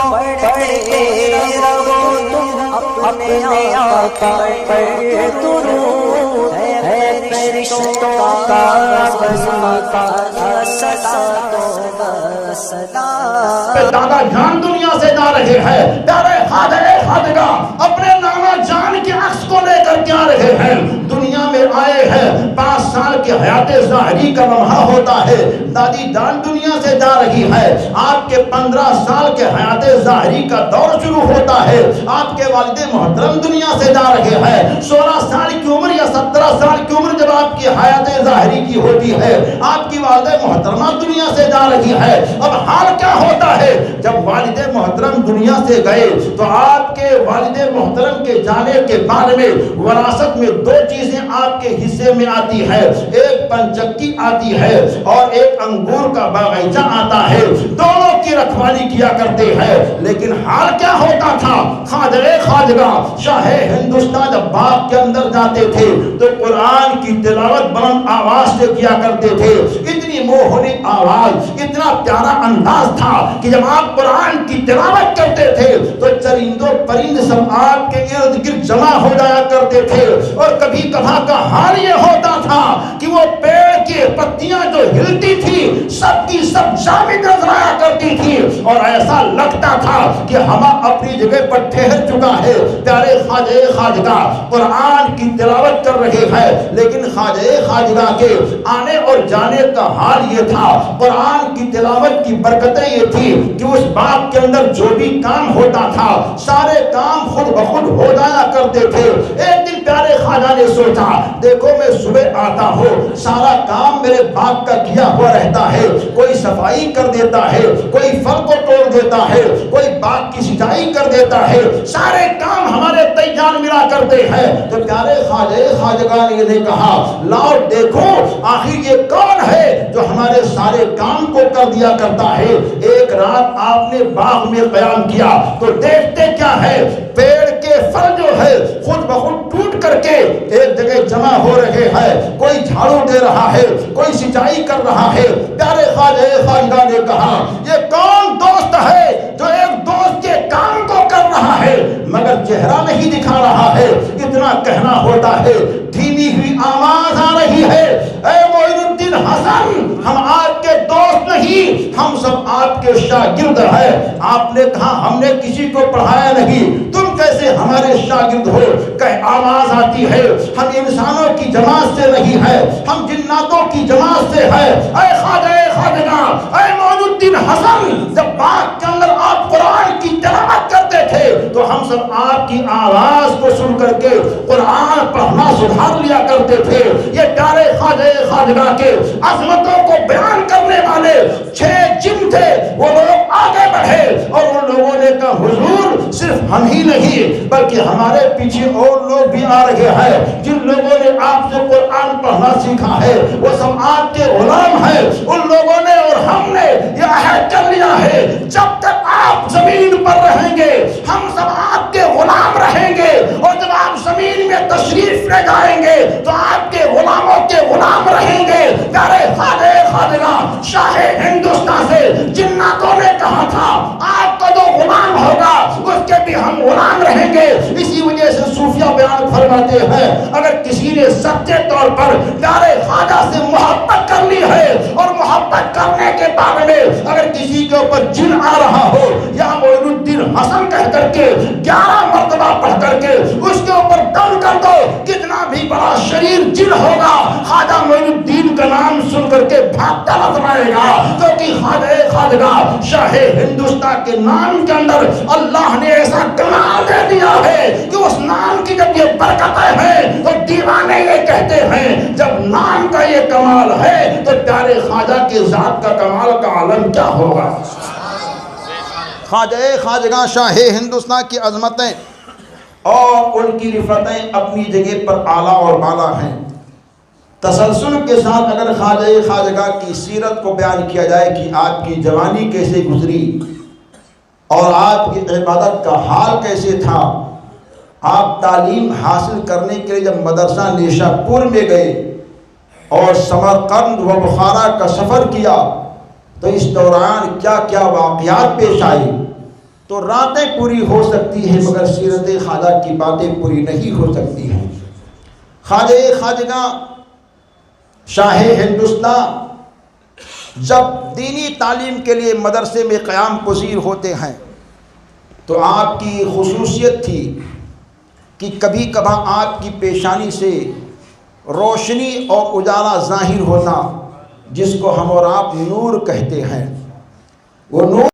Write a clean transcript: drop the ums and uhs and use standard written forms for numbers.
پڑھتے رہو تم اپنے آقا پر درود، ہے فرشتوں کا وظیفہ صلاۃ و سلام۔ دادا جان دنیا سے جا رہے ہیں، پیارے خواجہ خواجگاہ اپنے نانا جان کے عکس کو لے کر جا رہے ہیں، دنیا میں آئے ہیں، 5 سال کی حیات ظاہری کا لمحہ ہوتا ہے، دادی جان دنیا سے جا رہی ہے، آپ کے 15 سال کے حیات ظاہری کا دور شروع ہوتا ہے، آپ کے والد محترم دنیا سے جا رہے ہیں، 16 سال کی عمر یا 17 سال کی عمر جب آپ کی حیات ظاہری کی ہوتی ہے، آپ کی والد محترمہ دنیا سے جا رہی ہے۔ اب حال کیا ہوتا ہے جب والد محترم دنیا سے گئے تو آپ کے والد محترم کے جانے کے بعد میں وراثت میں 2 چیزیں آپ کے حصے میں آتی ہے، ایک پنچکی آتی ہے اور ایک انگور کا باغیچہ آتا ہے، دونوں کی رکھوالی کیا کرتے ہیں۔ لیکن حال کیا ہوتا تھا، خواجہ خواجگاہ شاہ ہندوستان جب باغ کے اندر جاتے تھے تو قرآن کی تلاوت بلند آواز سے کیا کرتے تھے، اتنی موہنی آواز، اتنا پیارا انداز تھا کہ جب آپ قرآن کی تلاوت کرتے تھے تو چرند و پرند سب آپ کے ارد گرد جمع ہو جایا کرتے تھے، اور کبھی کبھار کا حال یہ ہوتا تھا کہ وہ پیڑ کی پتیاں جو ہلتی تھی سب کی سب جامد نظر آیا کرتی تھی، اور ایسا لگتا تھا کہ ہوا اپنی جگہ پر ٹھہر چکا ہے۔ پیارے خواجہ خواجگاہ قرآن کی تلاوت کر رہے ہیں، لیکن خواجہ خواجگاہ کے آنے اور جانے کا حال یہ تھا، قرآن کی تلاوت کی برکتیں یہ تھی کہ اس باغ کے اندر جو بھی کام ہوتا تھا سارے کام خود بخود ہو جایا کرتے تھے۔ ایک دن پیارے خواجہ نے سوچا، دیکھو میں صبح آتا ہوں، سارا کام میرے باغ کا کیا ہوا رہتا ہے، کوئی صفائی کر دیتا ہے، کوئی پھل کو توڑ دیتا ہے، کوئی باغ کی سینچائی کر دیتا ہے، سارے کام ہمارے تیار ملا کرتے ہیں۔ تو پیارے خواجہ خواجگاہ نے کہا، لاؤ دیکھو آخر یہ کون ہے جو ہمارے سارے کام کو کر دیا کرتا ہے۔ ایک رات آپ نے باغ میں قیام کیا تو دیکھتے کیا ہے، پیڑ کے پھل جو ہے خود بخود ٹوٹ کر کے ایک جگہ جمع ہو رہے ہیں، کوئی جھاڑو دے رہا ہے، کوئی سینچائی کر رہا ہے۔ پیارے خواجہ خواجگاہ نے کہا، یہ کون دوست ہے جو ایک دوست کے کام کو کر رہا ہے مگر چہرہ نہیں دکھا رہا ہے؟ اتنا کہنا ہوتا ہے، دھیمی ہوئی آواز آ رہی ہے، اے معین الدین حسن، ہم آپ کے دوست نہیں، ہم سب آپ کے شاگرد ہیں۔ آپ نے کہا، ہم نے کسی کو پڑھایا نہیں، تم کیسے ہمارے شاگرد ہو؟ کہ آواز آتی ہے، ہم انسانوں کی جماعت سے نہیں ہے، ہم جناتوں کی جماعت سے ہے۔ اے خواجہ خواجگاہ، اے معین الدین حسن، جب باغ کے اندر آپ قرآن کی تلاوت کرتے تھے تو ہم سب آپ کی آواز کو سن کر کے قرآن پڑھنا سدھار لیا کرتے تھے۔ یہ پیارے خواجہ خواجگاہ کے عظمتوں کو بیان کرنے والے 6 جن تھے، وہ لوگ آگے بڑھے اور ان لوگوں نے کہا، حضور صرف ہم ہی نہیں بلکہ ہمارے پیچھے اور لوگ بھی آ رہے ہیں، جن لوگوں نے آپ سے قرآن پڑھنا سیکھا ہے وہ سب آپ کے غلام ہیں۔ ان لوگوں نے اور ہم نے یہ عہد کر لیا ہے، جب تک آپ زمین پر رہیں گے ہم سب آپ کے غلام رہیں گے، اور جب آپ زمین میں تشریف لے جائیں گے تو آپ کے غلاموں کے غلام رہیں گے۔ پیارے خواجہ خواجگاہ شاہ ہندوستان سے جناتوں نے کہا تھا، آپ کا جو غلام ہوگا اس کے بھی ہم غلام رہیں گے۔ اسی وجہ سے صوفیہ بیان فرماتے ہیں، اگر کسی نے سچے طور پر پیارے خواجہ سے محبت کر لی ہے اور محبت کرنے کے بعد میں اگر کسی کے اوپر جن آ رہا ہو، یا معین الدین حسن کہہ کر کے 11 مرتبہ پڑھ کر کے اس کے اوپر دم کر دو، کتنا بھی بڑا شریر جن ہوگا خواجہ معین الدین کا نام سن کر کے بھاگتا نظر آئے گا، کیونکہ خواجہ خواجگاہ شاہ ہندوستان کے نام کے اندر اللہ نے ایسا کمال دے دیا ہے کہ اس نام کی جب یہ برکتیں ہیں تو دیوانے یہ کہتے ہیں، جب نام کا یہ کمال ہے تو پیارے خواجہ کے ذات کا کمال کا عالم کیا ہوگا۔ خواجہ خواجگاہ شاہ ہندوستان کی عظمتیں اور ان کی رفتیں اپنی جگہ پر اعلیٰ اور بالا ہیں۔ تسلسل کے ساتھ اگر خواجہ خواجگاہ کی سیرت کو بیان کیا جائے کہ آپ کی جوانی کیسے گزری اور آپ کی عبادت کا حال کیسے تھا، آپ تعلیم حاصل کرنے کے لیے جب مدرسہ نیشا پور میں گئے اور سمرقند و بخارا کا سفر کیا تو اس دوران کیا کیا واقعات پیش آئی، تو راتیں پوری ہو سکتی ہیں مگر سیرت خواجہ کی باتیں پوری نہیں ہو سکتی ہیں۔ خواجہ خواجگاں شاہ ہندوستان جب دینی تعلیم کے لیے مدرسے میں قیام پذیر ہوتے ہیں تو آپ کی خصوصیت تھی کہ کبھی کبھار آپ کی پیشانی سے روشنی اور اجالا ظاہر ہوتا، جس کو ہم اور آپ نور کہتے ہیں۔ وہ نور